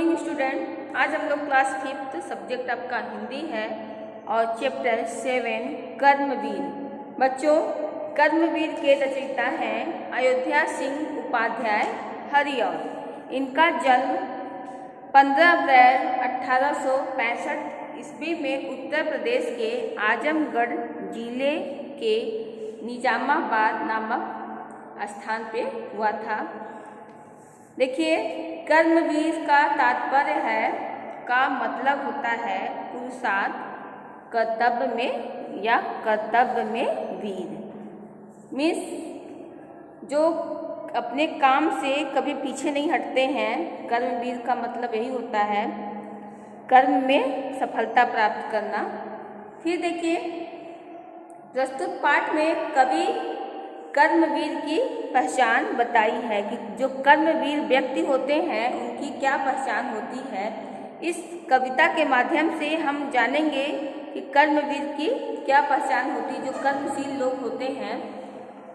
Morning student. आज हम लोग क्लास 5th सब्जेक्ट आपका हिंदी है और चैप्टर 7 कर्मवीर। बच्चों, कर्मवीर के रचयिता हैं अयोध्या सिंह उपाध्याय हरिऔध। इनका जन्म 15 अप्रैल 1865 ईस्वी में उत्तर प्रदेश के आजमगढ़ जिले के निजामाबाद नामक स्थान पे हुआ था। देखिए, कर्मवीर का तात्पर्य है का मतलब होता है पुरुषार्थ, कर्तव्य में या कर्तव्य में वीर। मीन्स जो अपने काम से कभी पीछे नहीं हटते हैं, कर्मवीर का मतलब यही होता है कर्म में सफलता प्राप्त करना। फिर देखिए, प्रस्तुत पाठ में कवि कर्मवीर की पहचान बताई है कि जो कर्मवीर व्यक्ति होते हैं उनकी क्या पहचान होती है। इस कविता के माध्यम से हम जानेंगे कि कर्मवीर की क्या पहचान होती है। जो कर्मशील लोग होते हैं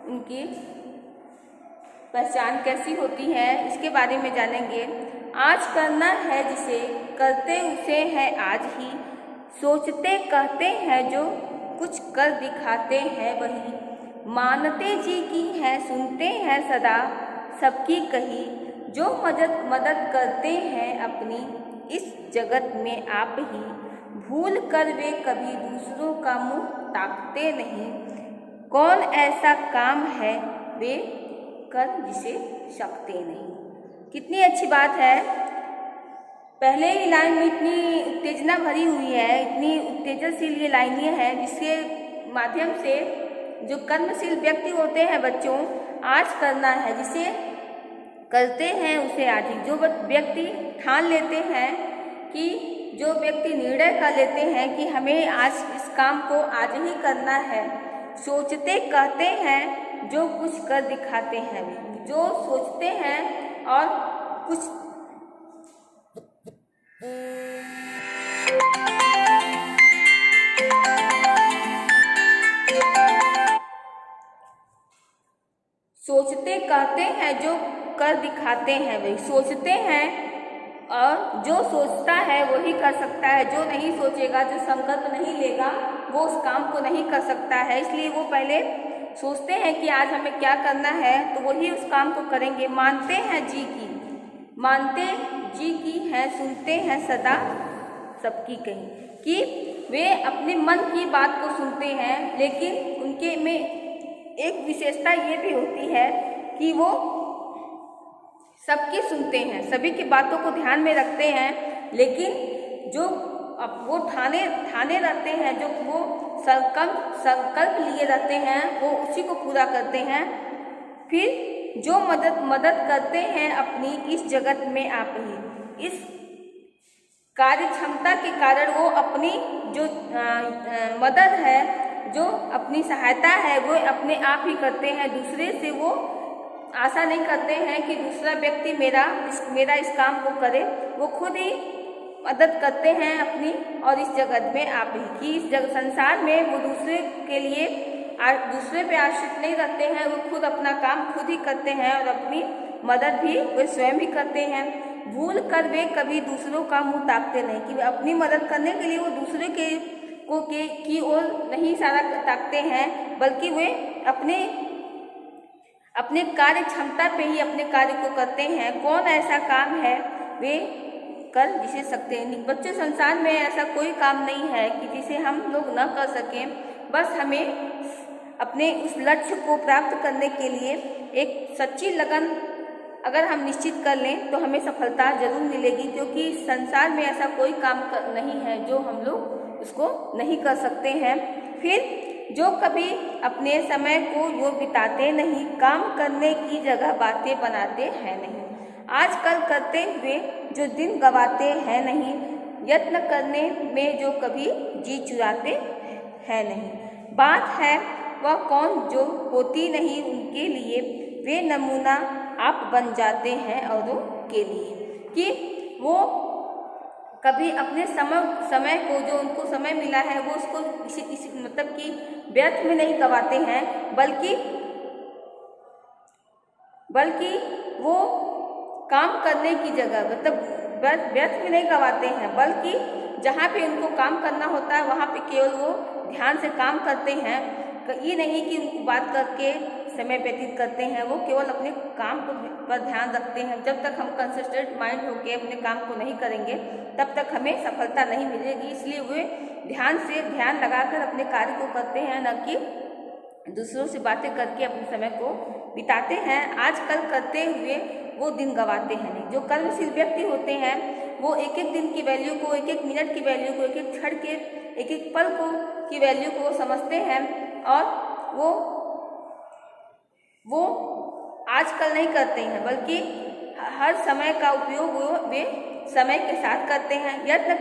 उनकी पहचान कैसी होती है, इसके बारे में जानेंगे। आज करना है जिसे करते उसे है आज ही, सोचते कहते हैं जो कुछ कर दिखाते हैं वही, मानते जी की है सुनते हैं सदा सबकी कही, जो मदद करते हैं अपनी इस जगत में आप ही, भूल कर वे कभी दूसरों का मुंह ताकते नहीं, कौन ऐसा काम है वे कर जिसे सकते नहीं। कितनी अच्छी बात है। पहले ही लाइन में इतनी उत्तेजना भरी हुई है, इतनी उत्तेजनशील ये लाइनें हैं जिसके माध्यम से जो कर्मशील व्यक्ति होते हैं बच्चों, आज करना है जिसे करते हैं उसे आज ही। जो व्यक्ति ठान लेते हैं कि जो व्यक्ति निर्णय कर लेते हैं कि हमें आज इस काम को आज ही करना है, सोचते कहते हैं जो कुछ कर दिखाते हैं, जो सोचते हैं और कुछ सोचते कहते हैं जो कर दिखाते हैं वही, सोचते हैं और जो सोचता है वही कर सकता है। जो नहीं सोचेगा, जो संकल्प नहीं लेगा, वो उस काम को नहीं कर सकता है। इसलिए वो पहले सोचते हैं कि आज हमें क्या करना है तो वही उस काम को करेंगे। मानते हैं जी की, मानते जी की है सुनते हैं सदा सबकी कही, कि वे अपने मन की बात को सुनते हैं, लेकिन उनके में एक विशेषता ये भी होती है कि वो सबकी सुनते हैं, सभी की बातों को ध्यान में रखते हैं, लेकिन जो अब वो ठाने रहते हैं, जो वो संकल्प लिए रहते हैं, वो उसी को पूरा करते हैं। फिर जो मदद करते हैं अपनी इस जगत में आप ही, इस कार्य क्षमता के कारण वो अपनी जो मदद है, जो अपनी सहायता है, वो अपने आप ही करते हैं। दूसरे से वो आशा नहीं करते हैं कि दूसरा व्यक्ति मेरा इस काम को करे। वो खुद ही मदद करते हैं अपनी और इस जगत में आप ही कि इस संसार में वो दूसरे के लिए दूसरे पे आश्रित नहीं रहते हैं। वो खुद अपना काम खुद ही करते हैं और अपनी मदद भी वे स्वयं ही करते हैं। भूल कर वे कभी दूसरों का मुँह ताकते नहीं, कि अपनी मदद करने के लिए वो दूसरे की ओर नहीं इशारा ताकते हैं, बल्कि वे अपने कार्य क्षमता पे ही अपने कार्य को करते हैं। कौन ऐसा काम है वे कर जिसे सकते हैं। बच्चों, संसार में ऐसा कोई काम नहीं है कि जिसे हम लोग न कर सकें। बस हमें अपने उस लक्ष्य को प्राप्त करने के लिए एक सच्ची लगन अगर हम निश्चित कर लें तो हमें सफलता जरूर मिलेगी, क्योंकि संसार में ऐसा कोई काम नहीं है जो हम लोग उसको नहीं कर सकते हैं। फिर जो कभी अपने समय को यूँ बिताते नहीं, काम करने की जगह बातें बनाते हैं नहीं, आजकल करते हुए जो दिन गवाते हैं नहीं, यत्न करने में जो कभी जी चुराते हैं नहीं। बात है वह कौन जो होती नहीं उनके लिए, वे नमूना आप बन जाते हैं औरों के लिए, कि वो कभी अपने समय को जो उनको समय मिला है वो उसको किसी मतलब कि व्यर्थ में नहीं गवाते हैं, बल्कि वो काम करने की जगह मतलब व्यर्थ भी नहीं गवाते हैं, बल्कि जहाँ पे उनको काम करना होता है वहाँ पे केवल वो ध्यान से काम करते हैं। ये नहीं कि उनको बात करके समय व्यतीत करते हैं, वो केवल अपने काम पर ध्यान रखते हैं। जब तक हम कंसंट्रेट माइंड होके अपने काम को नहीं करेंगे तब तक हमें सफलता नहीं मिलेगी। इसलिए वे ध्यान लगाकर अपने कार्य को करते हैं, न कि दूसरों से बातें करके अपने समय को बिताते हैं। आजकल करते हुए वो दिन गंवाते हैं नहीं। जो कर्मशील व्यक्ति होते हैं वो एक एक दिन की वैल्यू को, एक एक मिनट की वैल्यू को, एक एक क्षण के, एक एक पल को की वैल्यू को समझते हैं, और वो आजकल नहीं करते हैं, बल्कि हर समय का उपयोग वे समय के साथ करते हैं। यत्न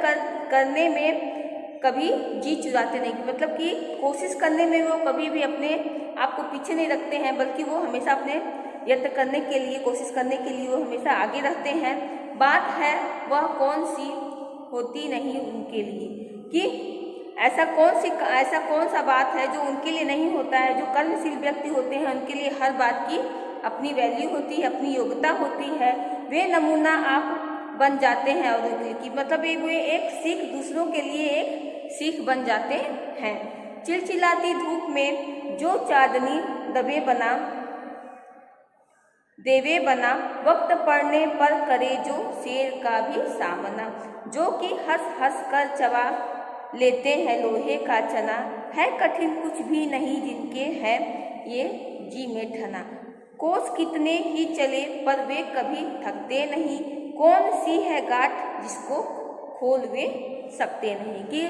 करने में कभी जी चुराते नहीं, मतलब कि कोशिश करने में वो कभी भी अपने आप को पीछे नहीं रखते हैं, बल्कि वो हमेशा अपने यत्न करने के लिए, कोशिश करने के लिए वो हमेशा आगे रहते हैं। बात है वह कौन सी होती नहीं उनके लिए, कि ऐसा कौन सा बात है जो उनके लिए नहीं होता है। जो कर्मशील व्यक्ति होते हैं उनके लिए हर बात की अपनी वैल्यू होती है, अपनी योग्यता होती है। वे नमूना आप बन जाते हैं और उनकी मतलब वे एक सीख, दूसरों के लिए एक सीख बन जाते हैं। चिलचिलाती धूप में जो चांदनी देवे बना, वक्त पड़ने पर करे जो शेर का भी सामना। जो कि हंस हंस कर चबा लेते हैं लोहे का चना, है कठिन कुछ भी नहीं जिनके है ये जी में ठना। कोस कितने ही चले पर वे कभी थकते नहीं, कौन सी है गांठ जिसको खोल वे सकते नहीं। कि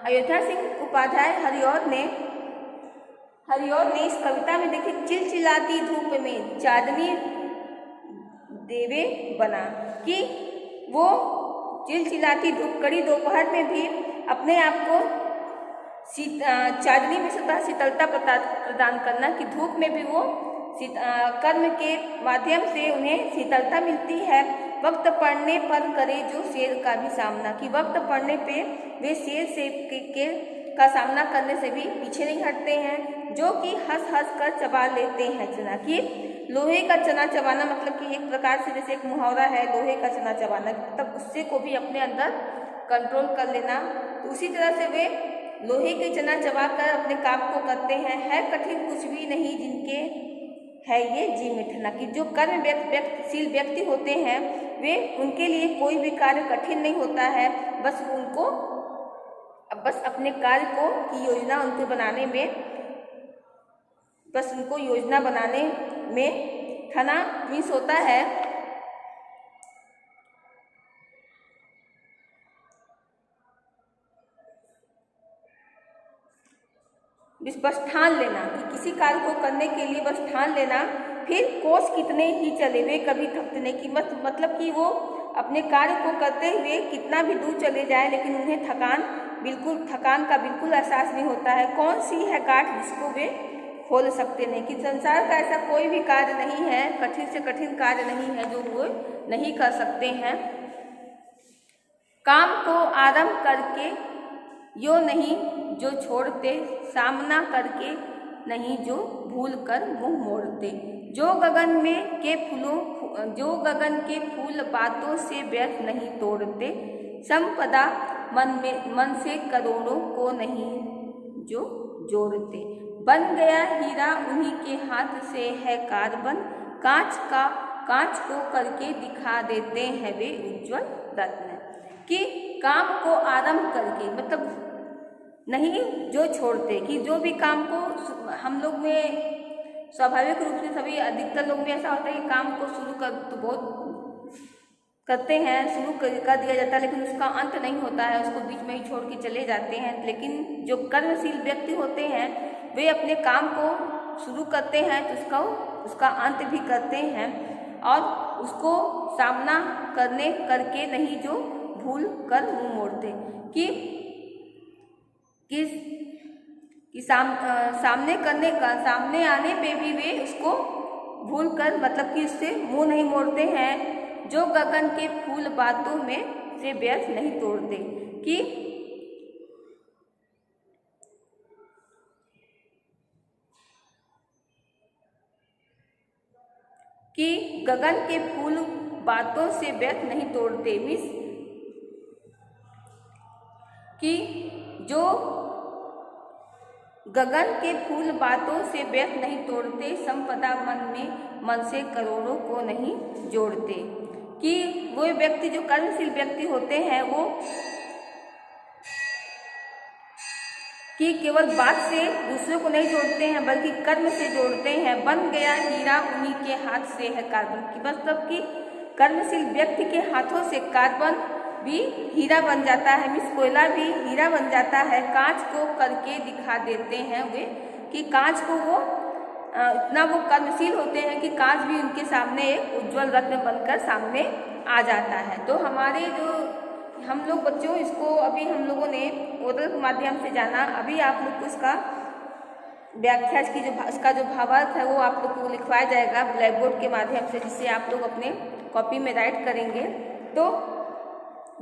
अयोध्या सिंह उपाध्याय हरिऔर ने इस कविता में देखिए, चिलचिलाती धूप में चांदनी देवे बना, कि वो चिलचिलाती धूप, कड़ी दोपहर में भी अपने आप को चांदनी में स्वतः शीतलता प्रदान करना, कि धूप में भी वो कर्म के माध्यम से उन्हें शीतलता मिलती है। वक्त पड़ने पर करे जो शेर का भी सामना, कि वक्त पड़ने पे वे शेर का सामना करने से भी पीछे नहीं हटते हैं। जो कि हंस हंस कर चबा लेते हैं चना, कि लोहे का चना चबाना मतलब कि एक प्रकार से जैसे एक मुहावरा है, लोहे का चना चबाना, तब गुस्से को भी अपने अंदर कंट्रोल कर लेना। तो उसी तरह से वे लोहे के चना चबाकर अपने काम को करते हैं। है कठिन कुछ भी नहीं जिनके है ये जी में ठना, कि जो कर्मशील व्यक्ति होते हैं वे, उनके लिए कोई भी कार्य कठिन नहीं होता है। बस अपने कार्य को की योजना उनको बनाने में, बस उनको योजना बनाने में ठना मीन्स होता है बस ठान लेना, कि किसी कार्य को करने के लिए बस ठान लेना। फिर कोस कितने ही चले वे कभी थकते नहीं, की मतलब कि वो अपने कार्य को करते हुए कितना भी दूर चले जाए लेकिन उन्हें थकान का बिल्कुल एहसास नहीं होता है। कौन सी है गांठ जिसको वे खोल सकते नहीं, कि संसार का ऐसा कोई भी कार्य नहीं है, कठिन से कठिन कार्य नहीं है जो वो नहीं कर सकते हैं। काम को आरंभ करके यो नहीं जो छोड़ते, सामना करके नहीं जो भूल कर मुंह मोड़ते। जो गगन के फूल बातों से व्यर्थ नहीं तोड़ते, संपदा मन से करोड़ों को नहीं जो जोड़ते। बन गया हीरा उन्हीं के हाथ से है कार्बन, कांच को करके दिखा देते हैं वे उज्ज्वल रत्न। कि काम को आरंभ करके मतलब नहीं जो छोड़ते, कि जो भी काम को हम लोग में स्वाभाविक रूप से सभी अधिकतर लोग में ऐसा होता है कि काम को शुरू कर तो बहुत करते हैं, शुरू कर दिया जाता है, लेकिन उसका अंत नहीं होता है, उसको बीच में ही छोड़ के चले जाते हैं। लेकिन जो कर्मशील व्यक्ति होते हैं वे अपने काम को शुरू करते हैं तो उसका अंत भी करते हैं, और उसको सामना करके नहीं जो भूल कर मुंह मोड़ते। कि सामने आने पे भी वे उसको भूल कर मतलब कि उससे मुंह नहीं मोड़ते हैं। जो गगन के फूल बातों में से व्यर्थ नहीं तोड़ते, कि गगन के फूल बातों से व्यर्थ नहीं तोड़ते, मीन्स कि जो गगन के फूल बातों से व्यर्थ नहीं तोड़ते, संपदा मन से करोड़ों को नहीं जोड़ते। कि वो व्यक्ति जो कर्मशील व्यक्ति होते हैं वो कि केवल बात से दूसरों को नहीं जोड़ते हैं बल्कि कर्म से जोड़ते हैं। बन गया हीरा उन्हीं के हाथ से है कार्बन, की मतलब कि कर्मशील व्यक्ति के हाथों से कार्बन भी हीरा बन जाता है, मीन्स कोयला भी हीरा बन जाता है। कांच को करके दिखा देते हैं वे, कि कांच को वो इतना वो कर्मशील होते हैं कि कांच भी उनके सामने एक उज्जवल रत्न बनकर सामने आ जाता है। तो हमारे जो हम लोग बच्चों इसको अभी हम लोगों ने ओरल के माध्यम से जाना, अभी आप लोग को इसका व्याख्या की इसका जो भावार्थ है वो आप लोग को लिखवाया जाएगा ब्लैक बोर्ड के माध्यम से, जिससे आप लोग अपने कॉपी में राइट करेंगे। तो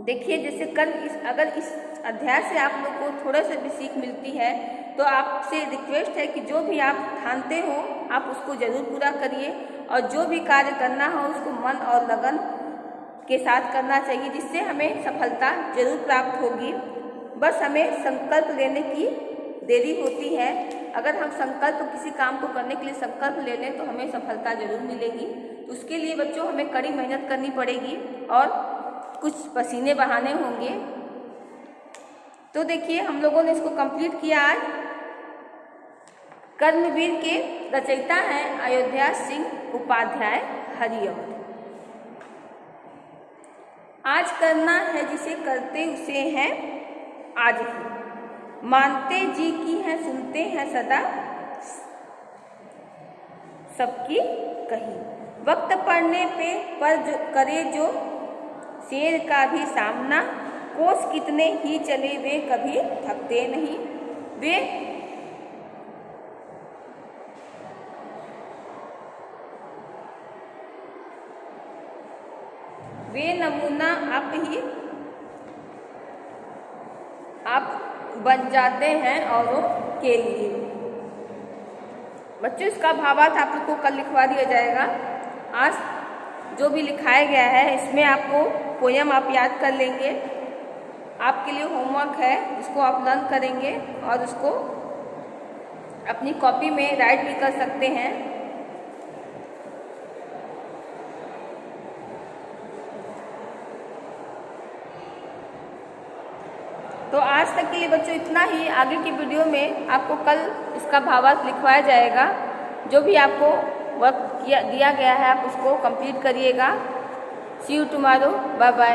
देखिए जैसे कल अगर इस अध्याय से आप लोग को थोड़ा सा भी सीख मिलती है तो आपसे रिक्वेस्ट है कि जो भी आप ठानते हो आप उसको ज़रूर पूरा करिए, और जो भी कार्य करना हो उसको मन और लगन के साथ करना चाहिए, जिससे हमें सफलता जरूर प्राप्त होगी। बस हमें संकल्प लेने की देरी होती है। अगर हम संकल्प किसी काम को करने के लिए संकल्प ले लें तो हमें सफलता जरूर मिलेगी। तो उसके लिए बच्चों हमें कड़ी मेहनत करनी पड़ेगी और कुछ पसीने बहाने होंगे। तो देखिए हम लोगों ने इसको कंप्लीट किया आज। कर्मवीर के रचयिता हैं अयोध्या सिंह उपाध्याय हरिऔध। आज करना है जिसे करते उसे है आज ही, मानते जी की है सुनते हैं सदा सबकी कही। वक्त पड़ने पे पर जो करे जो शेर का भी सामना, कोस कितने ही चले वे कभी थकते नहीं। वे नमूना आप बन जाते हैं औरों के लिए। बच्चों इसका भावार्थ आप लोग को कल लिखवा दिया जाएगा। आज जो भी लिखाया गया है इसमें आपको पोयम आप याद कर लेंगे। आपके लिए होमवर्क है, इसको आप लर्न करेंगे और उसको अपनी कॉपी में राइट भी कर सकते हैं। तो आज तक के लिए बच्चों इतना ही। आगे की वीडियो में आपको कल इसका भावार्थ लिखवाया जाएगा। जो भी आपको वर्क दिया गया है आप उसको कंप्लीट करिएगा। सी यू टुमारो, बाय बाय।